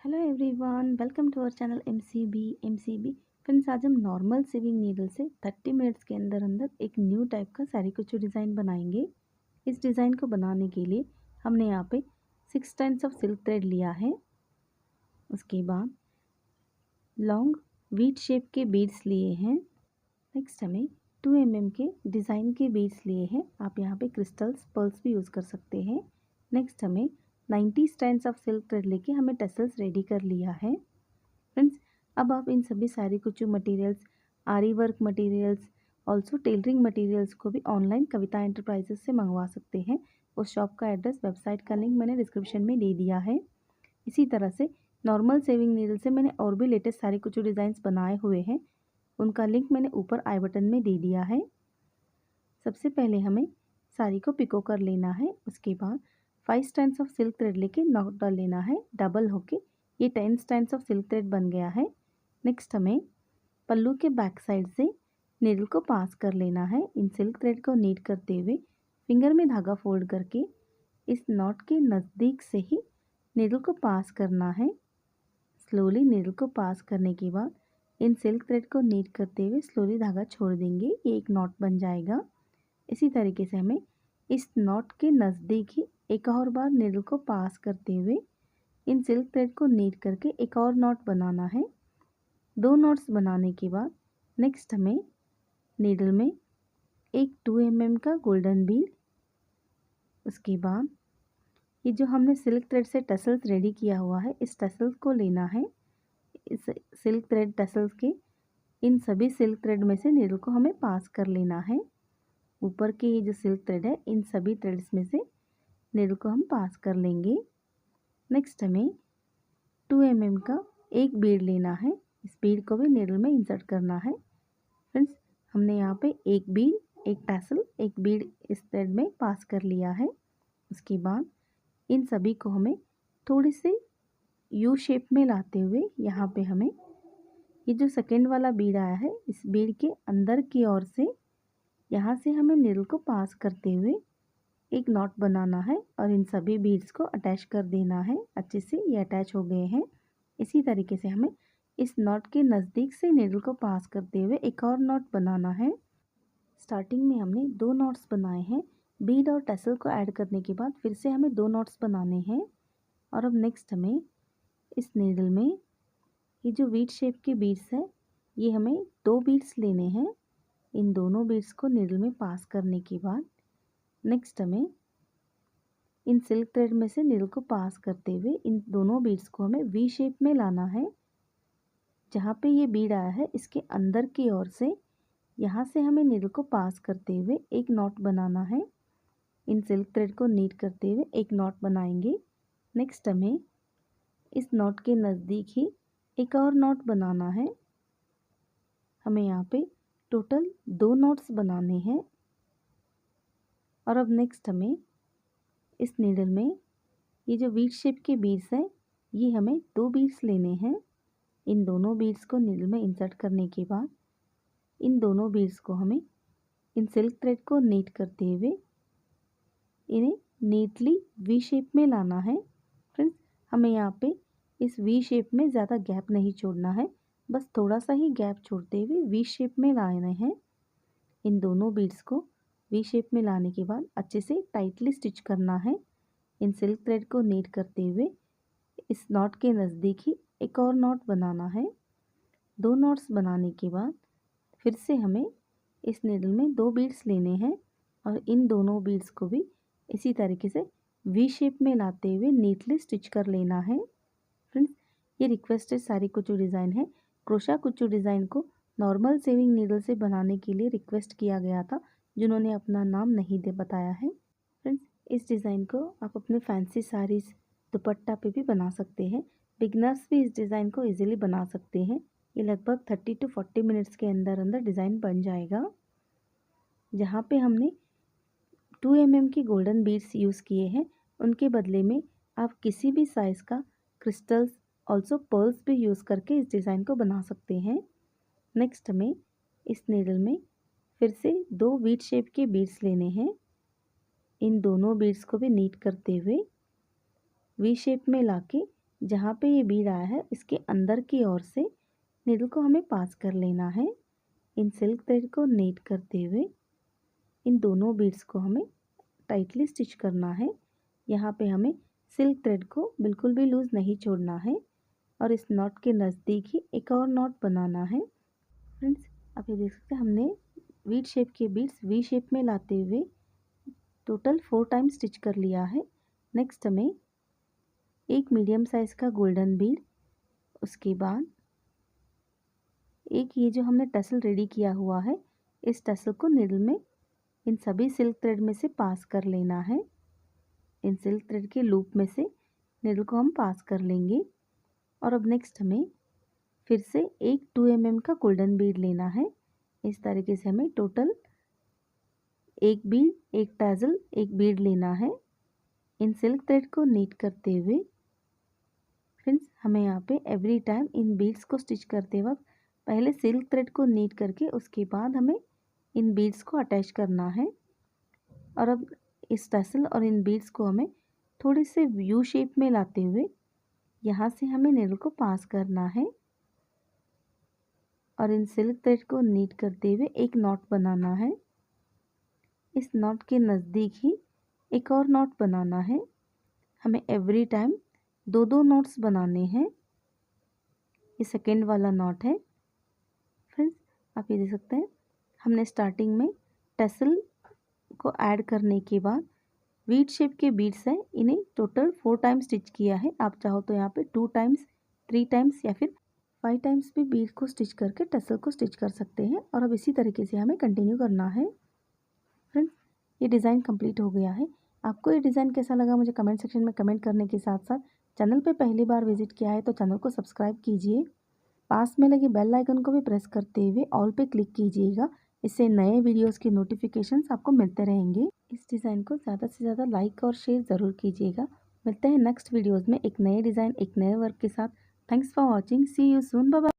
Hello everyone, welcome to our channel MCB. Friends, आज हम normal sieving needle से 30 minutes के अंदर अंदर एक न्यू टाइप का साड़ी कुचू डिज़ाइन बनाएंगे। इस डिज़ाइन को बनाने के लिए हमने यहाँ पे 6 टाइम्स ऑफ सिल्क थ्रेड लिया है। उसके बाद लॉन्ग वीट शेप के बीड्स लिए हैं। नेक्स्ट हमें 2 के डिज़ाइन के बीड्स लिए हैं। आप यहाँ पे क्रिस्टल्स पर्ल्स भी यूज़ कर सकते हैं। नेक्स्ट हमें 90 स्टैंड्स ऑफ सिल्क थ्रेड लेके हमें टसल्स रेडी कर लिया है। फ्रेंड्स, अब आप इन सभी सारी कुछ मटेरियल्स, आरी work materials, also tailoring materials को भी ऑनलाइन कविता एंटरप्राइजेस से मंगवा सकते हैं। उस शॉप का एड्रेस, वेबसाइट का लिंक मैंने डिस्क्रिप्शन में दे दिया है। इसी तरह से नॉर्मल सेविंग नीडल से मैंने और भी लेटेस्ट सारे कुछ डिज़ाइंस बनाए हुए हैं। उनका लिंक मैंने ऊपर आई बटन में दे दिया है। सबसे पहले हमें साड़ी को पिको कर लेना है। उसके बाद 5 स्टैंड्स ऑफ सिल्क थ्रेड लेके नॉट डाल लेना है। डबल होके ये 10 स्टैंड्स ऑफ सिल्क थ्रेड बन गया है। नेक्स्ट हमें पल्लू के बैक साइड से नीडल को पास कर लेना है। इन सिल्क थ्रेड को नीड करते हुए फिंगर में धागा फोल्ड करके इस नॉट के नज़दीक से ही नीडल को पास करना है। स्लोली नीडल को पास करने के बाद इन सिल्क थ्रेड को नीड करते हुए स्लोली धागा छोड़ देंगे। ये एक नॉट बन जाएगा। इसी तरीके से हमें इस नॉट के नज़दीक ही एक और बार नीडल को पास करते हुए इन सिल्क थ्रेड को नीड करके एक और नॉट बनाना है। 2 नॉट्स बनाने के बाद नेक्स्ट हमें नीडल में एक 2 का गोल्डन बीड, उसके बाद ये जो हमने सिल्क थ्रेड से टसल्स रेडी किया हुआ है, इस टसल्स को लेना है। इस सिल्क थ्रेड टसल्स के इन सभी सिल्क थ्रेड में से नीडल को हमें पास कर लेना है। ऊपर के ये जो सिल्क थ्रेड है, इन सभी थ्रेड्स में से नीडल को हम पास कर लेंगे। नेक्स्ट हमें 2 का एक बीड लेना है। इस बीड को भी नीडल में इंसर्ट करना है। फ्रेंड्स, हमने यहाँ पे एक बीड, एक टैसल, एक बीड इस थ्रेड में पास कर लिया है। उसके बाद इन सभी को हमें थोड़ी से यू शेप में लाते हुए यहाँ पे हमें ये जो सेकेंड वाला बीड आया है, इस बीड के अंदर की ओर से यहाँ से हमें नीडल को पास करते हुए एक नॉट बनाना है और इन सभी बीड्स को अटैच कर देना है। अच्छे से ये अटैच हो गए हैं। इसी तरीके से हमें इस नॉट के नज़दीक से नीडल को पास करते हुए एक और नॉट बनाना है। स्टार्टिंग में हमने 2 नॉट्स बनाए हैं। बीड और टसल को ऐड करने के बाद फिर से हमें 2 नॉट्स बनाने हैं। और अब नेक्स्ट हमें इस नीडल में ये जो वीट शेप के बीड्स है, ये हमें 2 बीड्स लेने हैं। इन दोनों बीड्स को नीडल में पास करने के बाद नेक्स्ट हमें इन सिल्क थ्रेड में से नीडल को पास करते हुए इन दोनों बीड्स को हमें वी शेप में लाना है। जहाँ पे ये बीड आया है, इसके अंदर की ओर से यहाँ से हमें नीडल को पास करते हुए एक नॉट बनाना है। इन सिल्क थ्रेड को नीड करते हुए एक नॉट बनाएंगे। नेक्स्ट हमें इस नॉट के नज़दीक ही एक और नॉट बनाना है। हमें यहाँ पे टोटल 2 नॉट्स बनाने हैं। और अब नेक्स्ट हमें इस नीडल में ये जो वीट शेप के बीड्स हैं, ये हमें 2 बीड्स लेने हैं। इन दोनों बीड्स को नीडल में इंसर्ट करने के बाद इन दोनों बीड्स को हमें इन सिल्क थ्रेड को नीट करते हुए इन्हें नीटली वी शेप में लाना है। फ्रेंड्स, हमें यहाँ पे इस वी शेप में ज़्यादा गैप नहीं छोड़ना है, बस थोड़ा सा ही गैप छोड़ते हुए वी शेप में लाने हैं। इन दोनों बीड्स को वी शेप में लाने के बाद अच्छे से टाइटली स्टिच करना है। इन सिल्क थ्रेड को नीट करते हुए इस नॉट के नज़दीक ही एक और नॉट बनाना है। 2 नॉट्स बनाने के बाद फिर से हमें इस नीडल में 2 बीड्स लेने हैं और इन दोनों बीड्स को भी इसी तरीके से वी शेप में लाते हुए नीटली स्टिच कर लेना है। फ्रेंड्स, ये रिक्वेस्टेड साड़ी कुचू डिज़ाइन है। क्रोशा कुचू डिज़ाइन को नॉर्मल सेविंग नीडल से बनाने के लिए रिक्वेस्ट किया गया था, जिन्होंने अपना नाम नहीं दे बताया है। फ्रेंड्स, इस डिज़ाइन को आप अपने फैंसी साड़ीज़, दुपट्टा पे भी बना सकते हैं। बिगनर्स भी इस डिज़ाइन को इजीली बना सकते हैं। ये लगभग 30 to 40 मिनट्स के अंदर अंदर डिज़ाइन बन जाएगा। जहाँ पे हमने 2 की गोल्डन बीड्स यूज़ किए हैं, उनके बदले में आप किसी भी साइज़ का क्रिस्टल्स, ऑल्सो पर्ल्स भी यूज़ करके इस डिज़ाइन को बना सकते हैं। नेक्स्ट हमें इस नीडल में फिर से 2 वीट शेप के बीड्स लेने हैं। इन दोनों बीड्स को भी नीट करते हुए वी शेप में लाके जहाँ पे ये बीड आया है इसके अंदर की ओर से नीडल को हमें पास कर लेना है। इन सिल्क थ्रेड को नीट करते हुए इन दोनों बीड्स को हमें टाइटली स्टिच करना है। यहाँ पे हमें सिल्क थ्रेड को बिल्कुल भी लूज़ नहीं छोड़ना है और इस नॉट के नज़दीक ही एक और नॉट बनाना है। फ्रेंड्स, आप ये देख सकते हैं हमने वी शेप के बीड्स वी शेप में लाते हुए टोटल 4 टाइम स्टिच कर लिया है। नेक्स्ट हमें एक मीडियम साइज़ का गोल्डन बीड, उसके बाद एक ये जो हमने टसल रेडी किया हुआ है इस टसल को नीडल में इन सभी सिल्क थ्रेड में से पास कर लेना है। इन सिल्क थ्रेड के लूप में से नीडल को हम पास कर लेंगे। और अब नेक्स्ट हमें फिर से एक 2 mm का गोल्डन बीड लेना है। इस तरीके से हमें टोटल एक बीड, एक टैसल, एक बीड लेना है। इन सिल्क थ्रेड को नीट करते हुए फ्रेंड्स हमें यहाँ पे एवरी टाइम इन बीड्स को स्टिच करते वक्त पहले सिल्क थ्रेड को नीट करके उसके बाद हमें इन बीड्स को अटैच करना है। और अब इस टसल और इन बीड्स को हमें थोड़े से यू शेप में लाते हुए यहाँ से हमें नीडल को पास करना है और इन सिल्क थ्रेड को नीट करते हुए एक नॉट बनाना है। इस नॉट के नज़दीक ही एक और नॉट बनाना है। हमें एवरी टाइम दो दो नॉट्स बनाने हैं। ये सेकेंड वाला नॉट है। फ्रेंड्स, आप ये देख सकते हैं हमने स्टार्टिंग में टसल को ऐड करने के बाद वीट शेप के बीड्स हैं, इन्हें टोटल 4 टाइम स्टिच किया है। आप चाहो तो यहाँ पे 2 टाइम्स, 3 टाइम्स या फिर 5 टाइम्स भी बीड को स्टिच करके टसल को स्टिच कर सकते हैं। और अब इसी तरीके से हमें कंटिन्यू करना है। फ्रेंड्स, ये डिज़ाइन कंप्लीट हो गया है। आपको ये डिज़ाइन कैसा लगा मुझे कमेंट सेक्शन में कमेंट करने के साथ साथ चैनल पे पहली बार विजिट किया है तो चैनल को सब्सक्राइब कीजिए। पास में लगे बेल आइकन को भी प्रेस करते हुए ऑल पे क्लिक कीजिएगा। इससे नए वीडियोस के नोटिफिकेशंस आपको मिलते रहेंगे। इस डिज़ाइन को ज़्यादा से ज़्यादा लाइक और शेयर ज़रूर कीजिएगा। मिलते हैं नेक्स्ट वीडियोज़ में एक नए डिज़ाइन, एक नए वर्क के साथ। Thanks for watching. See you soon. Bye bye.